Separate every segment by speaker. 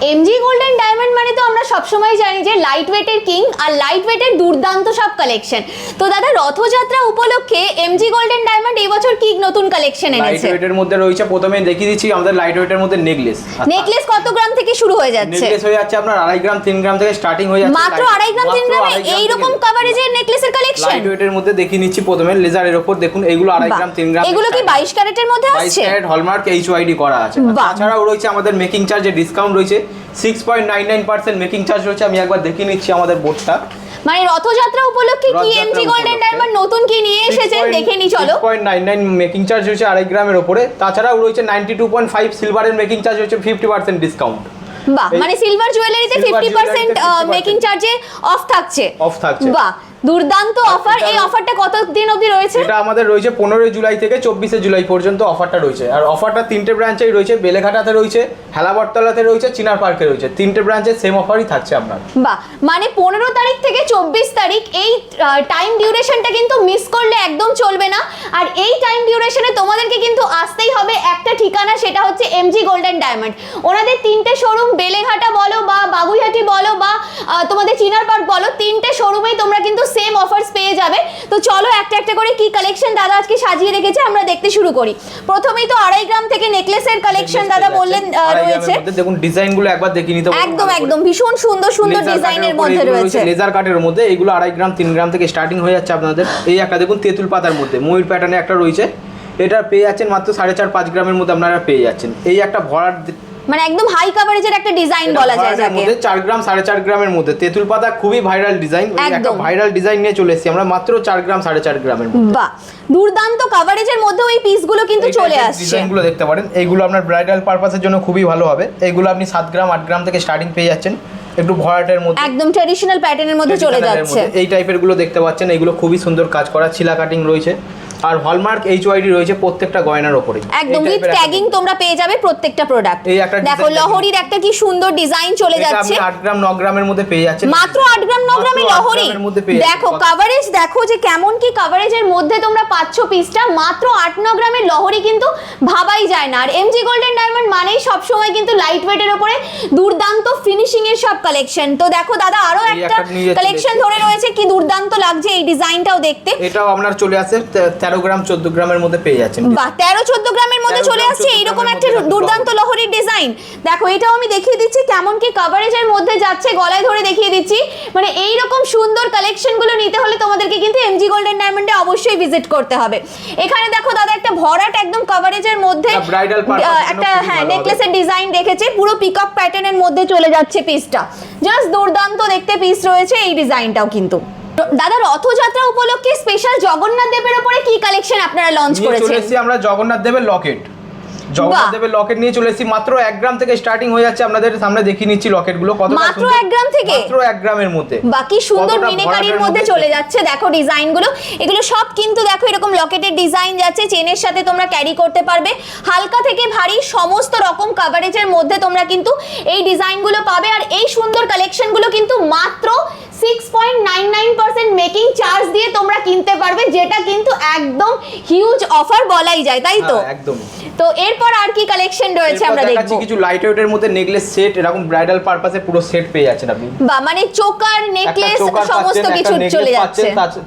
Speaker 1: MG golden diamond মানে তো আমরা সবসময় জানি যে লাইট ওয়েটের কিং আর লাইট ওয়েটের দুর্দান্ত সব কালেকশন। তো দাদা রথযাত্রা উপলক্ষে এমজি গোল্ডেন ডায়মন্ড এই বছর কি নতুন কালেকশন এনেছে?
Speaker 2: লাইট ওয়েটের মধ্যে রয়েছে, প্রথমে দেখিয়ে দিচ্ছি আমাদের লাইট ওয়েটের মধ্যে নেকলেস।
Speaker 1: নেকলেস কত গ্রাম থেকে শুরু হয়ে যাচ্ছে?
Speaker 2: নেকলেস হয়ে যাচ্ছে আপনার 2.5 গ্রাম 3 গ্রাম থেকে স্টার্টিং হয়ে যাচ্ছে।
Speaker 1: মাত্র 2.5 গ্রাম 3 গ্রামে এই রকম কভারেজের নেকলেসের কালেকশন
Speaker 2: লাইট ওয়েটের মধ্যে দেখিয়ে নিচ্ছি। প্রথমে লেজারের উপর দেখুন, এইগুলো 2.5 গ্রাম 3 গ্রাম।
Speaker 1: এগুলো কি 22 ক্যারেটের মধ্যে আসছে?
Speaker 2: 22 ক্যারেট হলমার্ক এইচওআইডি করা আছে। তাছাড়াও রয়েছে আমাদের মেকিং চার্জে ডিসকাউন্ট রয়েছে, 6.99% মেকিং চার্জ রয়েছে। আমি একবার দেখিয়ে নিচ্ছি আমাদের বোর্ডটা।
Speaker 1: মানে রথযাত্রা উপলক্ষে কি এমজি গোল্ডেন ডায়মন্ড নতুন কি নিয়ে এসেছেন দেখে নি চলো।
Speaker 2: 6.99 মেকিং চার্জ রয়েছে 2.5 গ্রামের উপরে। তাছাড়াও রয়েছে 92.5 সিলভারের মেকিং চার্জ রয়েছে 50% ডিসকাউন্ট।
Speaker 1: বাহ, মানে সিলভার জুয়েলারিতে 50% মেকিং চার্জে অফ থাকছে। বাহ, দুর্দান্ত অফার। এই অফারটা কত দিন অবধি রয়েছে?
Speaker 2: এটা আমাদের রয়েছে 15 জুলাই থেকে 24 জুলাই পর্যন্ত অফারটা রয়েছে। আর অফারটা 3টে ব্রাঞ্চেই রয়েছে, বেলেঘাটাতে রয়েছে, হেলাবরতলাতে রয়েছে, চিনার পার্কে রয়েছে। 3টে ব্রাঞ্চে সেম অফারই থাকছে আপনার।
Speaker 1: বাহ, মানে 15 তারিখ থেকে 24 তারিখ এই টাইম ডিউরেশনটা কিন্তু মিস করলে একদম চলবে না। আর এই টাইম ডিউরেশনে তোমাদেরকে কিন্তু আসতেই হবে একটা ঠিকানা, সেটা হচ্ছে এমজি গোল্ডেন ডায়মন্ড। ওনাদের 3টে শোরুম, বেলেঘাটা বলো বা বাগুইহাটি বলো বা তোমাদের চিনার পার্ক বলো, 3টে শোরুমেই তোমরা কিন্তু সেম অফার্স পেয়ে যাবে। তো চলো একটা একটা করে কি কালেকশন দাদা আজকে সাজিয়ে রেখেছে আমরা দেখতে শুরু করি। প্রথমেই তো 2.5 গ্রাম থেকে নেকলেসের কালেকশন দাদা বললেন রয়েছে।
Speaker 2: দেখুন ডিজাইনগুলো একবার দেখিয়ে নিতে হবে।
Speaker 1: একদম ভীষণ সুন্দর সুন্দর ডিজাইনের মধ্যে রয়েছে।
Speaker 2: লেজার কাটের মধ্যে এইগুলো 2.5 গ্রাম 3 গ্রাম থেকে স্টার্টিং হয়ে যাচ্ছে আপনাদের। এই একটা দেখুন তেঁতুল পাতার মধ্যে ময়ূর প্যাটার্নে একটা রয়েছে, এটা পেয়ে যাচ্ছেন মাত্র 4.5 গ্রামের মধ্যে আপনারা পেয়ে যাচ্ছেন। এই একটা ভরাট
Speaker 1: মানে একদম হাই কভারেজের একটা ডিজাইন বলা যায় যাকে।
Speaker 2: 4 গ্রাম 4.5 গ্রামের মধ্যে তেঁতুল পাতা খুবই ভাইরাল ডিজাইন। একটা ভাইরাল ডিজাইন নিয়ে চলে এসেছি আমরা মাত্র 4 গ্রাম 4.5 গ্রামের মধ্যে।
Speaker 1: বাহ, দুর্দান্ত কভারেজের মধ্যে ওই পিসগুলো কিন্তু চলে আসছে।
Speaker 2: ডিজাইনগুলো দেখতে পারেন, এইগুলো আপনার ব্রাইডাল পারপাসের জন্য খুবই ভালো হবে। এইগুলো আপনি 7 গ্রাম 8 গ্রাম থেকে স্টার্টিং পেয়ে যাচ্ছেন, একটু ভরাটের মধ্যে
Speaker 1: একদম ট্র্যাডিশনাল প্যাটার্নের মধ্যে চলে যাচ্ছে।
Speaker 2: এই টাইপের গুলো দেখতে পাচ্ছেন, এইগুলো খুবই সুন্দর কাজ করা, ছিলা কাটিং রয়েছে আর হলমার্ক এইচওআইডি রয়েছে প্রত্যেকটা গয়নার উপরে।
Speaker 1: একদম উইথ ট্যাগিং তোমরা পেয়ে যাবে প্রত্যেকটা প্রোডাক্ট। দেখো লহরির একটা কি সুন্দর ডিজাইন চলে যাচ্ছে।
Speaker 2: 8 গ্রাম 9 গ্রামের মধ্যে পেয়ে যাচ্ছেন,
Speaker 1: মাত্র 8 গ্রাম 9 গ্রামে লহরি। দেখো কভারেজ, দেখো যে কেমন কি কভারেজের মধ্যে তোমরা পাচ্ছ পিসটা। মাত্র 8-9 গ্রামের লহরি কিন্তু ভাবাই যায় না। আর এমজি গোল্ডেন ডায়মন্ড মানেই সব সময় কিন্তু লাইট ওয়েটের উপরে দুর্দান্ত ফিনিশিং এর সব কালেকশন। তো দেখো দাদা আরো একটা কালেকশন ধরে রয়েছে, কি দুর্দান্ত লাগছে এই ডিজাইনটাও দেখতে।
Speaker 2: এটাও আপনার চলে আসে 13 গ্রাম 14 গ্রামের মধ্যে পেয়ে যাচ্ছেন।
Speaker 1: বাহ, 13-14 গ্রামের মধ্যে চলে আসছে এইরকম একটা দুর্দান্ত লহরির ডিজাইন। দেখো এটাও আমি দেখিয়ে দিচ্ছি কেমন কি কভারেজের মধ্যে যাচ্ছে, গলায় ধরে দেখিয়ে দিচ্ছি। মানে এইরকম সুন্দর কালেকশন গুলো নিতে হলে তোমাদেরকে কিন্তু এমজি গোল্ডেন ডায়মন্ডে অবশ্যই ভিজিট করতে হবে। এখানে দেখো দাদা একটা ভরাট একদম কভারেজের মধ্যে একটা নেকলেসের ডিজাইন রেখেছে, পুরো পিকক প্যাটার্নের মধ্যে চলে যাচ্ছে পিসটা। জাস্ট দুর্দান্ত দেখতে পিস রয়েছে এই ডিজাইনটাও কিন্তু। দাদা রথযাত্রা উপলক্ষে স্পেশাল জগন্নাথ দেবের উপরে কি কালেকশন আপনারা লঞ্চ করেছেন?
Speaker 2: চলে এসেছি আমরা জগন্নাথ দেবের লকেট। জগন্নাথ দেবের লকেট নিয়ে চলে এসেছি, মাত্র 1 গ্রাম থেকে স্টার্টিং হয়ে যাচ্ছে। আপনাদের সামনে দেখিয়ে নিচ্ছি লকেটগুলো কত
Speaker 1: মাত্র 1 গ্রাম থেকে,
Speaker 2: মাত্র 1 গ্রামের মধ্যে।
Speaker 1: বাকি সুন্দর মিনিকারির মধ্যে চলে যাচ্ছে। দেখো ডিজাইনগুলো, এগুলো সব কিন্তু দেখো এরকম লকেটের ডিজাইন যাচ্ছে, চেনের সাথে তোমরা ক্যারি করতে পারবে। হালকা থেকে ভারী সমস্ত রকম কভারেজের মধ্যে তোমরা কিন্তু এই ডিজাইনগুলো পাবে। আর এই সুন্দর কালেকশনগুলো কিন্তু মাত্র 6.99% মেকিং চার্জ দিয়ে তোমরা কিনতে পারবে, যেটা কিন্তু একদম হিউজ অফার বলাই যায়, তাই তো?
Speaker 2: একদম।
Speaker 1: তো এরপর আর কি কালেকশন রয়েছে আমরা দেখব?
Speaker 2: কিছু লাইট ওয়েটের মধ্যে নেকলেস সেট, এরকম ব্রাইডাল পারপাসে পুরো সেট পেয়ে যাচ্ছেন আপনি।
Speaker 1: বা মানে চোকার নেকলেস সমস্ত কিছু চলে যাচ্ছে।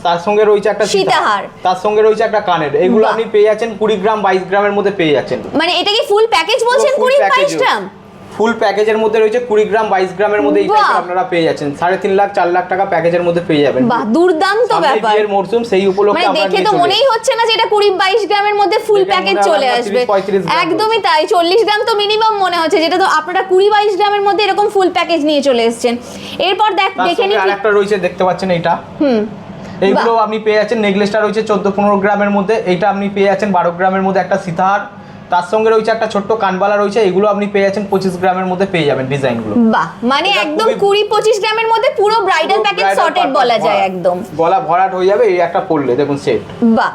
Speaker 2: তার সঙ্গে রয়েছে একটা সীতাহার, তার সঙ্গে রয়েছে একটা কানের। এগুলো আপনি পেয়ে যাচ্ছেন 20 গ্রাম 22 গ্রামের মধ্যে পেয়ে যাচ্ছেন। মানে
Speaker 1: এটা কি ফুল প্যাকেজ বলছেন? 20-22 গ্রাম
Speaker 2: ফুল প্যাকেজের মধ্যে রয়েছে 20 গ্রাম 22 গ্রামের মধ্যে। এই টাইপের আপনারা পেয়ে যাচ্ছেন 3.5 লাখ 4 লাখ টাকা প্যাকেজের মধ্যে পেয়ে যাবেন।
Speaker 1: বাহ, দুর্দান্ত ব্যাপার।
Speaker 2: এর মরশুম সেই উপলক্ষে
Speaker 1: আমরা দেখে তো মনেই হচ্ছে না যে এটা 20-22 গ্রামের মধ্যে ফুল প্যাকেজ চলে আসবে। একদমই তাই, 40 গ্রাম তো মিনিমাম মনে হচ্ছে, যেটা তো আপনারা 20-22 গ্রামের মধ্যে এরকম ফুল প্যাকেজ নিয়ে চলে এসেছেন। এরপর দেখে নিই
Speaker 2: আরেকটা রয়েছে, দেখতে পাচ্ছেন এইটা। এইগুলো আপনি পেয়ে যাচ্ছেন। নেকলেসটা রয়েছে 14-15 গ্রামের মধ্যে, এইটা আপনি পেয়ে যাচ্ছেন 12 গ্রামের মধ্যে একটা সীতাহার, তার সঙ্গে রয়েছে একটা ছোট্ট কানবালা রয়েছে। এগুলো আপনি পেয়ে যাচ্ছেন 25 গ্রামের মধ্যে পেয়ে যাবেন ডিজাইনগুলো।
Speaker 1: বাহ, মানে একদম 20-25 গ্রামের মধ্যে পুরো ব্রাইডাল প্যাকেজ সর্টেড বলা যায় একদম।
Speaker 2: গলা ভরাট হয়ে যাবে এই একটা পরলে, দেখুন সেট।
Speaker 1: বাহ,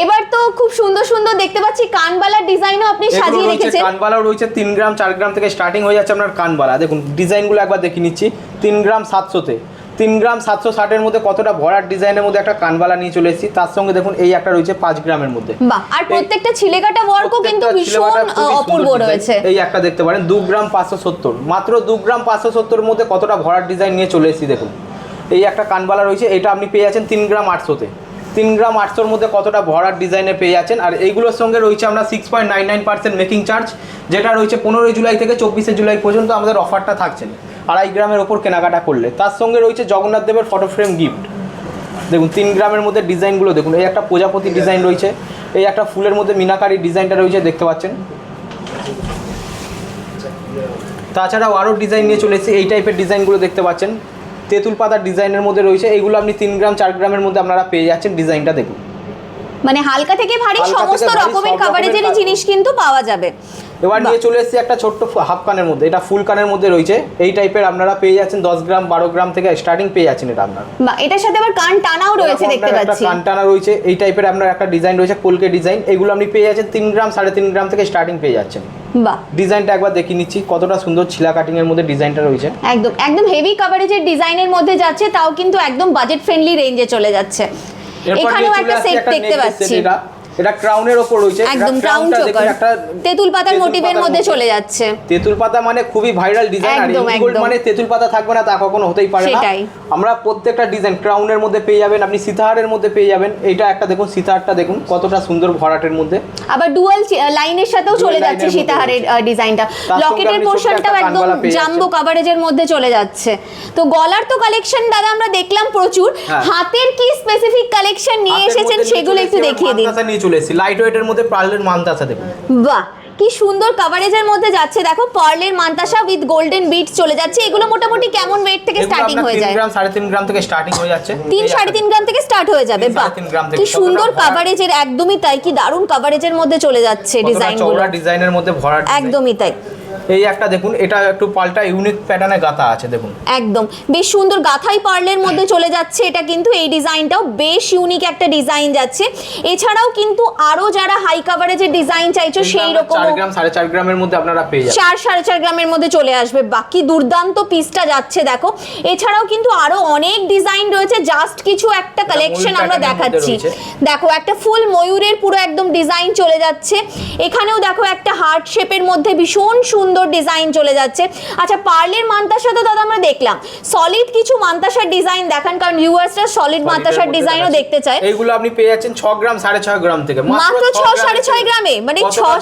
Speaker 1: এবার তো খুব সুন্দর সুন্দর দেখতে পাচ্ছি কানবালার ডিজাইনও আপনি সাজিয়ে রেখেছেন।
Speaker 2: কানবালাও রয়েছে 3 গ্রাম 4 গ্রাম থেকে স্টার্টিং হয়ে যাচ্ছে আপনার কানবালা। দেখুন ডিজাইনগুলো একবার দেখে নিচ্ছি। 3 গ্রাম 700 তে 3 গ্রাম 760 এর মধ্যে কতটা ভরাট ডিজাইনের মধ্যে একটা কানবালা নিয়ে চলে এসেছি। তার সঙ্গে দেখুন এই একটা রয়েছে 5 গ্রামের মধ্যে।
Speaker 1: বাহ, আর প্রত্যেকটা ছিলেকাটা ওয়ার্কও কিন্তু ভীষণ অপূর্ব রয়েছে।
Speaker 2: এই একটা দেখতে পারেন 2 গ্রাম 570, মাত্র 2 গ্রাম 570 এর মধ্যে কতটা ভরাট ডিজাইন নিয়ে চলে এসেছি দেখুন। এই একটা কানবালা রয়েছে, এটা আপনি পেয়ে যাচ্ছেন 3 গ্রাম 800-তে। 3 গ্রাম 800-র মধ্যে কতটা ভরাট ডিজাইনে পেয়ে যাচ্ছেন। আর এইগুলোর সঙ্গে রয়েছে আমরা 6.99% মেকিং চার্জ, যেটা রয়েছে 15 জুলাই থেকে 24 জুলাই পর্যন্ত আমাদের অফারটা থাকছে 2.5 গ্রামের ওপর কেনাকাটা করলে। তার সঙ্গে রয়েছে জগন্নাথ দেবের ফটো ফ্রেম গিফট। দেখুন 3 গ্রামের মধ্যে ডিজাইনগুলো দেখুন, এই একটা প্রজাপতি ডিজাইন রয়েছে, এই একটা ফুলের মধ্যে মিনাকারি ডিজাইনটা রয়েছে দেখতে পাচ্ছেন। তাছাড়াও আরও ডিজাইন নিয়ে চলে এসেছি, এই টাইপের ডিজাইনগুলো দেখতে পাচ্ছেন, তেঁতুল পাতার ডিজাইনের মধ্যে রয়েছে। এইগুলো আপনি 3 গ্রাম 4 গ্রামের মধ্যে আপনারা পেয়ে যাচ্ছেন। ডিজাইনটা দেখুন,
Speaker 1: মানে হালকা থেকে ভারী সমস্ত রকমের কাভারেজের জিনিস কিন্তু পাওয়া যাবে।
Speaker 2: এবার নিয়ে চলে এসেছি একটা ছোট্ট হাফ কানের মধ্যে, এটা ফুল কানের মধ্যে রয়েছে। এই টাইপের আপনারা পেয়ে যাচ্ছেন 10 গ্রাম 12 গ্রাম থেকে স্টার্টিং পেয়ে যাচ্ছেন এটা আপনারা।
Speaker 1: বা এটার সাথে আবার কান টানাও রয়েছে দেখতে পাচ্ছি,
Speaker 2: কান টানা রয়েছে। এই টাইপের আপনার একটা ডিজাইন রয়েছে কলকে ডিজাইন, এগুলো আপনি পেয়ে যাচ্ছেন 3 গ্রাম 3.5 গ্রাম থেকে স্টার্টিং পেয়ে যাচ্ছেন।
Speaker 1: বাহ,
Speaker 2: ডিজাইনটা একবার দেখিয়ে নিচ্ছি, কতটা সুন্দর ছিলা কাটিং এর মধ্যে ডিজাইনটা রয়েছে।
Speaker 1: একদম একদম হেভি কাভারেজের ডিজাইনের মধ্যে যাচ্ছে, তাও কিন্তু একদম বাজেট ফ্রেন্ডলি রেঞ্জে চলে যাচ্ছে। এখানেও একটা সেট দেখতে পাচ্ছি,
Speaker 2: এটা ক্রাউনের উপর রয়েছে,
Speaker 1: একদম ক্রাউন চোকার, তেঁতুল পাতার মোটিভের মধ্যে চলে যাচ্ছে।
Speaker 2: তেঁতুল পাতা মানে খুবই ভাইরাল ডিজাইন, আর গোল্ড মানে তেঁতুল পাতা থাকবে না তা কখনো হতেই পারে না। আমরা প্রত্যেকটা ডিজাইন ক্রাউনের মধ্যে পেয়ে যাবেন, আপনি সীতাহারের মধ্যে পেয়ে যাবেন। এইটা একটা দেখুন, সীতাহারটা দেখুন কতটা সুন্দর ভরাটের মধ্যে,
Speaker 1: আবার ডুয়াল লাইনের সাথেও চলে যাচ্ছে সীতাহারের ডিজাইনটা। লকেটের পোরশনটাও একদম জাম্বো কভারেজের মধ্যে চলে যাচ্ছে। তো গলার তো কালেকশন দাদা আমরা দেখলাম প্রচুর, হাতের কি স্পেসিফিক কালেকশন নিয়ে এসেছেন সেগুলো একটু দেখিয়ে দিন।
Speaker 2: চলে এসেছি লাইট ওয়েটের মধ্যে পার্লের মানতাসা দেখুন।
Speaker 1: বাহ, কি সুন্দর কাভারেজের মধ্যে যাচ্ছে, দেখো পার্লের মানতাসা উইথ গোল্ডেন বিটস চলে যাচ্ছে। এগুলো মোটামুটি কেমন ওয়েট থেকে স্টার্টিং হয়ে যায়?
Speaker 2: 3 গ্রাম 3.5 গ্রাম থেকে স্টার্টিং হয়ে যাচ্ছে।
Speaker 1: 3-3.5 গ্রাম থেকে স্টার্ট হয়ে যাবে। বাহ, কি সুন্দর কাভারেজের, একদমই তাই, কি দারুণ কাভারেজের মধ্যে চলে যাচ্ছে ডিজাইনগুলো,
Speaker 2: চওড়া ডিজাইনের মধ্যে ভরাট,
Speaker 1: একদমই তাই।
Speaker 2: এই একটা দেখুন, এটা একটু পাল্টা ইউনিক প্যাটার্নে গাঁথা আছে দেখুন,
Speaker 1: একদম বেশ সুন্দর গাঁথাই পার্লের মধ্যে চলে যাচ্ছে। এটা কিন্তু এই ডিজাইনটাও বেশ ইউনিক একটা ডিজাইন যাচ্ছে। এছাড়াও কিন্তু আরো যারা হাই কাভারেজের ডিজাইন চাইছো সেই রকম
Speaker 2: 4 গ্রাম 4.5 গ্রামের মধ্যে আপনারা পেয়ে যাবেন,
Speaker 1: 4-4.5 গ্রামের মধ্যে চলে আসবে। বাকি দুর্দান্ত পিসটা যাচ্ছে দেখো। এছাড়াও কিন্তু আরো অনেক ডিজাইন রয়েছে, জাস্ট কিছু একটা কালেকশন আমরা দেখাচ্ছি। দেখো একটা ফুল ময়ূরের পুরো একদম ডিজাইন চলে যাচ্ছে। এখানেও দেখো একটা হার্ট শেপের মধ্যে ভীষণ সুন্দর ডিজাইন চলে যাচ্ছে। আচ্ছা, পার্লের মানতাসা তো দাদা আমরা দেখলাম, সলিড কিছু মানতাসার ডিজাইন দেখান, কারণ ভিউয়ার্সরা সলিড মানতাসার ডিজাইনও দেখতে চায়।
Speaker 2: এইগুলো আপনি পেয়ে যাচ্ছেন 6 গ্রাম 6.5 গ্রাম থেকে,
Speaker 1: মাত্র 6-6.5 গ্রামে, মানে 6,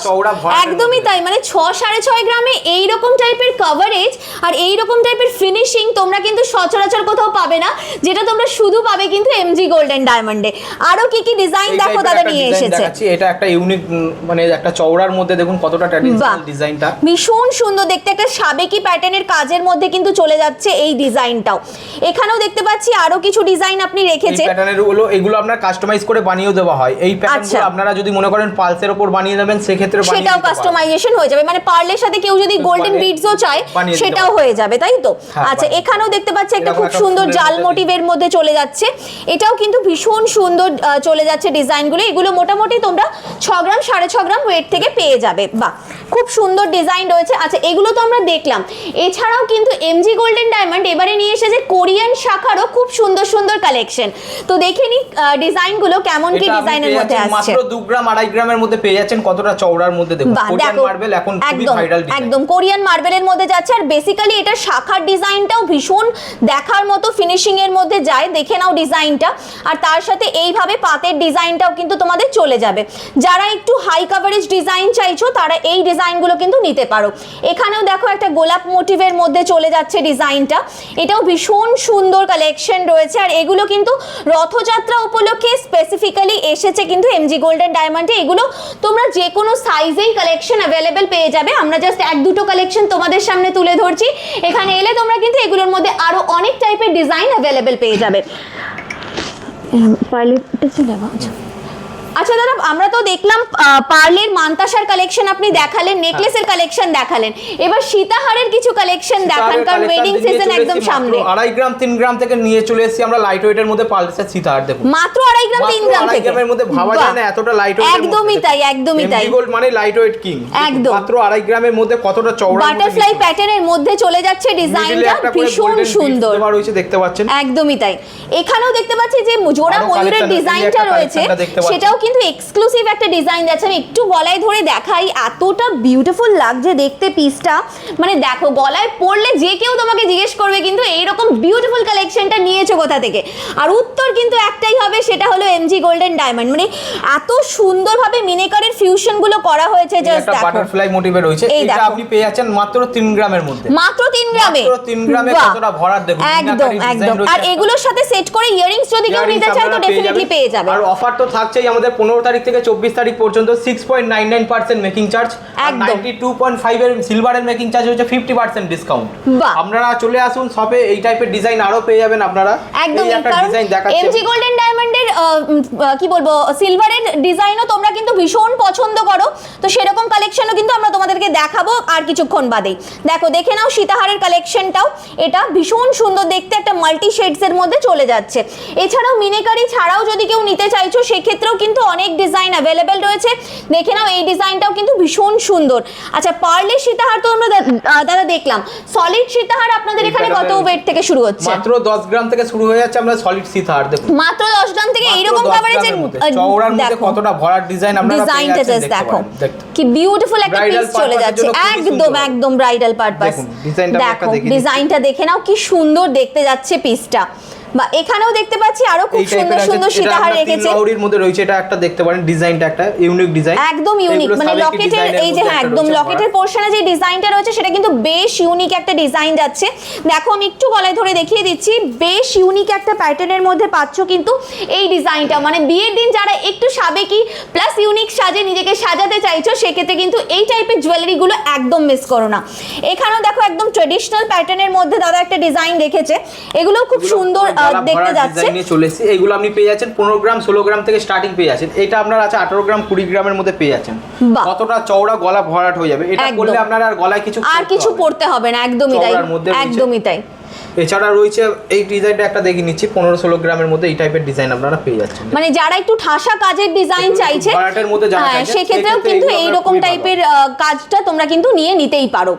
Speaker 1: একদমই তাই, মানে 6-6.5 গ্রামে এইরকম টাইপের কভারেজ আর এইরকম টাইপের ফিনিশিং তোমরা কিন্তু সচরাচর কোথাও পাবে না, যেটা তোমরা শুধু পাবে কিন্তু এমজি গোল্ডেন ডায়মন্ডে। আরো কি কি ডিজাইন দেখো দাদা নিয়ে এসেছে।
Speaker 2: এটা একটা ইউনিক, মানে একটা চওড়ার মধ্যে দেখুন কতটা ট্র্যাডিশনাল ডিজাইনটা, ভীষণ
Speaker 1: সুন্দর দেখতে, একটা সাবেকি প্যাটার্নের কাজের মধ্যে কিন্তু চলে যাচ্ছে এই ডিজাইনটাও। এখানেও দেখতে পাচ্ছি আরো কিছু ডিজাইন আপনি রেখেছেন,
Speaker 2: প্যাটার্নের গুলো এগুলো আপনার কাস্টমাইজ করে বানিয়ে দেওয়া হয়। এই প্যাটার্নগুলো আপনারা যদি মনে করেন পালসের উপর বানিয়ে দেবেন সেক্ষেত্রে
Speaker 1: সেটাও কাস্টমাইজেশন হয়ে যাবে, মানে পার্লের সাথে কেউ যদি গোল্ডেন বিডসও চায় সেটাও হয়ে যাবে, তাই তো? আচ্ছা, এখানেও দেখতে পাচ্ছি একটা খুব সুন্দর জাল মোটিভের মধ্যে চলে যাচ্ছে। এটাও কিন্তু ভীষণ সুন্দর চলে যাচ্ছে ডিজাইনগুলো। এগুলো মোটামুটি তোমরা 6 গ্রাম 6.5 গ্রাম ওয়েট থেকে পেয়ে যাবে। বাহ, খুব সুন্দর ডিজাইন রয়েছে। আচ্ছা, এগুলো তো আমরা দেখলাম। এছাড়াও কিন্তু এমজি গোল্ডেন ডায়মন্ড এবারে নিয়ে এসেছে কোরিয়ান শাখারও খুব সুন্দর সুন্দর কালেকশন। তো দেখে নি ডিজাইনগুলো কেমন কি ডিজাইনের মধ্যে আসছে।
Speaker 2: মাত্র 2 গ্রাম 2.5 গ্রামের মধ্যে পেয়ে যাচ্ছেন, কতটা চওড়ার মধ্যে দেখুন। কোরিয়ান মার্বেল এখন খুবই ভাইরাল ডিজাইন,
Speaker 1: একদম কোরিয়ান মার্বেলের মধ্যে যাচ্ছে। আর বেসিক্যালি এটা শাখার ডিজাইনটাও ভীষণ দেখার মতো ফিনিশিং এর মধ্যে যায়, দেখে নাও ডিজাইনটা। আর তার সাথে এইভাবে পাতের ডিজাইনটাও কিন্তু তোমাদের চলে যাবে। যারা একটু হাই কভারেজ ডিজাইন চাইছো তারা এই ডিজাইনগুলো কিন্তু নিতে পারো। এখানেও দেখো একটা গোলাপ মোটিভের মধ্যে চলে যাচ্ছে ডিজাইনটা, এটাও ভীষণ সুন্দর কালেকশন রয়েছে। আর এগুলো কিন্তু রথযাত্রা উপলক্ষে স্পেসিফিক্যালি এসেছে কিন্তু এমজি গোল্ডেন ডায়মন্ডে। এগুলো তোমরা যে কোনো সাইজেই কালেকশন অ্যাভেলেবেল পেয়ে যাবে। আমরা জাস্ট 1-2 কালেকশন তোমাদের সামনে তুলে ধরছি। এখানে এলে তোমরা কিন্তু এগুলোর মধ্যে আরো অনেক টাইপের ডিজাইন অ্যাভেলেবেল পেয়ে যাবে। আচ্ছা দাদা, আমরা তো দেখলাম পার্লের মান্তাসার কালেকশন আপনি দেখালেন, নেকলেসের কালেকশন দেখালেন, এবার সীতাহারের কিছু কালেকশন দেখান, কারণ ওয়েডিং সিজন একদম সামনে।
Speaker 2: 2.5 গ্রাম 3 গ্রাম থেকে নিয়ে চলে এসেছি আমরা লাইট ওয়েটের মধ্যে পার্লের সীতাহার। দেখুন
Speaker 1: মাত্র 2.5 গ্রাম 3 গ্রাম থেকে,
Speaker 2: গ্রামের মধ্যে ভাবা যায় না এতটা লাইট ওয়েট।
Speaker 1: একদমই তাই, একদমই তাই।
Speaker 2: গোল্ড মানে লাইট ওয়েট কিং,
Speaker 1: একদম
Speaker 2: মাত্র 2.5 গ্রামের মধ্যে কতটা চওড়া
Speaker 1: বাটারফ্লাই প্যাটার্নের মধ্যে চলে যাচ্ছে, ডিজাইনটা ভীষণ সুন্দর
Speaker 2: দেখতে পাচ্ছেন।
Speaker 1: একদমই তাই। এখানেও দেখতে পাচ্ছি যে জোড়া ময়ূরের ডিজাইনটা রয়েছে, সেটাও কিন্তু এক্সক্লুসিভ একটা ডিজাইন যাচ্ছে। আমি একটু গলায় ধরে দেখাই, এতটা বিউটিফুল লাগছে দেখতে পিসটা। মানে দেখো গলায় পরলে যে কেউ তোমাকে জিজ্ঞেস করবে কিন্তু এইরকম বিউটিফুল কালেকশনটা নিয়েছো কোথা থেকে, আর উত্তর কিন্তু একটাই হবে, সেটা হলো এমজি গোল্ডেন ডায়মন্ড। মানে এত সুন্দরভাবে মিনেকারের ফিউশন গুলো করা হয়েছে, জাস্ট দেখো
Speaker 2: বাটারফ্লাই মোটিভে রয়েছে। এটা আপনি পেয়ে যাচ্ছেন মাত্র 3 গ্রামের মধ্যে,
Speaker 1: মাত্র 3 গ্রামে,
Speaker 2: মাত্র 3 গ্রামে কতটা ভরাট দেখুন।
Speaker 1: একদম একদম। আর এগুলোর সাথে সেট করে ইয়ারিংস যদি কেউ নিতে চায় তো ডেফিনেটলি পেয়ে যাবে।
Speaker 2: আর অফার তো থাকছেই আমাদের 15 তারিখ থেকে 24 তারিখ পর্যন্ত 6.99% মেকিং চার্জ, আর 92.5 এর সিলভারের মেকিং চার্জ হচ্ছে 50% ডিসকাউন্ট। আপনারা চলে আসুন শপে, এই টাইপের ডিজাইন আরো পেয়ে যাবেন আপনারা।
Speaker 1: একদম,
Speaker 2: এই একটা ডিজাইন দেখাচ্ছি
Speaker 1: এমজি গোল্ডেন ডায়মন্ডের কি বলবো সিলভারের ডিজাইনও তোমরা কিন্তু ভীষণ পছন্দ করো, তো সেরকম কালেকশনও কিন্তু আমরা তোমাদেরকে দেখাবো আর কিছুক্ষণ বাদেই। দেখো দেখে নাও সীতাহারের কালেকশনটাও, এটা ভীষণ সুন্দর দেখতে, একটা মাল্টি শেডস এর মধ্যে চলে যাচ্ছে। এছাড়াও মিনেকারি ছাড়াও যদি কেউ নিতে চাইছো সেক্ষেত্রেও কিন্তু অনেক ডিজাইন অ্যাভেলেবেল রয়েছে। দেখে নাও এই ডিজাইনটাও কিন্তু ভীষণ সুন্দর। আচ্ছা পার্লের সীতাহার তো আমরা দাদা দেখলাম, সলিড সীতাহার আপনাদের এখানে কত ওয়েট থেকে শুরু হচ্ছে?
Speaker 2: মাত্র 10 গ্রাম থেকে শুরু হয়ে যাচ্ছে আমরা সলিড সীতাহার। দেখুন
Speaker 1: মাত্র 10 গ্রাম থেকে এইরকম কভারেজের
Speaker 2: চওড়ার মধ্যে কতটা ভরাট ডিজাইন আপনারা পেয়ে যাচ্ছেন।
Speaker 1: দেখো কি বিউটিফুল একটা পিস চলে যাচ্ছে, একদম একদম ব্রাইডাল পারপাস। দেখো ডিজাইনটা দেখে নাও কি সুন্দর দেখতে যাচ্ছে পিসটা। বা এখানেও দেখতে পাচ্ছি আরো খুব সুন্দর সুন্দর সীতাহার রেখেছে।
Speaker 2: লাউরির মধ্যে রয়েছে, এটা একটা দেখতে পারেন, ডিজাইনটা একটা ইউনিক ডিজাইন,
Speaker 1: একদম ইউনিক। মানে লকেটের এই যে হ্যাঁ একদম লকেটের পোরশনে যে ডিজাইনটা রয়েছে সেটা কিন্তু বেশ ইউনিক একটা ডিজাইন যাচ্ছে। দেখো আমি একটু গলায় ধরে দেখিয়ে দিচ্ছি, বেশ ইউনিক একটা প্যাটার্নের মধ্যে পাচ্ছ কিন্তু এই ডিজাইনটা। মানে বিয়ের দিন যারা একটু সাবেকি প্লাস ইউনিক সাজে নিজেকে সাজাতে চাইছো সেক্ষেত্রে কিন্তু এই টাইপের জুয়েলারি গুলো একদম মিস করো না। এখানেও দেখো একদম ট্রেডিশনাল প্যাটার্নের মধ্যে দাদা একটা ডিজাইন রেখেছে, এগুলো খুব সুন্দর দেখতে যাচ্ছে।
Speaker 2: নিয়ে চলে এসেছি, এগুলো আপনি পেয়ে যাচ্ছেন 15 গ্রাম 16 গ্রাম থেকে স্টার্টিং পেয়ে যাচ্ছেন। এটা আপনার আছে 18 গ্রাম 20 গ্রামের মধ্যে পেয়ে যাচ্ছেন। কতটা চওড়া গলা ভরাট হয়ে যাবে, এটা করলে আপনার আর গলায় কিছু
Speaker 1: পড়তে হবে না। একদমই তাই, একদমই তাই।
Speaker 2: এছাড়া রয়েছে এই ডিজাইনটা একটা দেখে নিচ্ছি, 15-16 গ্রামের মধ্যে এই টাইপের ডিজাইন আপনারা পেয়ে যাচ্ছেন।
Speaker 1: মানে যারা একটু ঠাসা কাজের ডিজাইন চাইছে সেক্ষেত্রেও কিন্তু এইরকম টাইপের কাজটা তোমরা কিন্তু নিতেই পারো।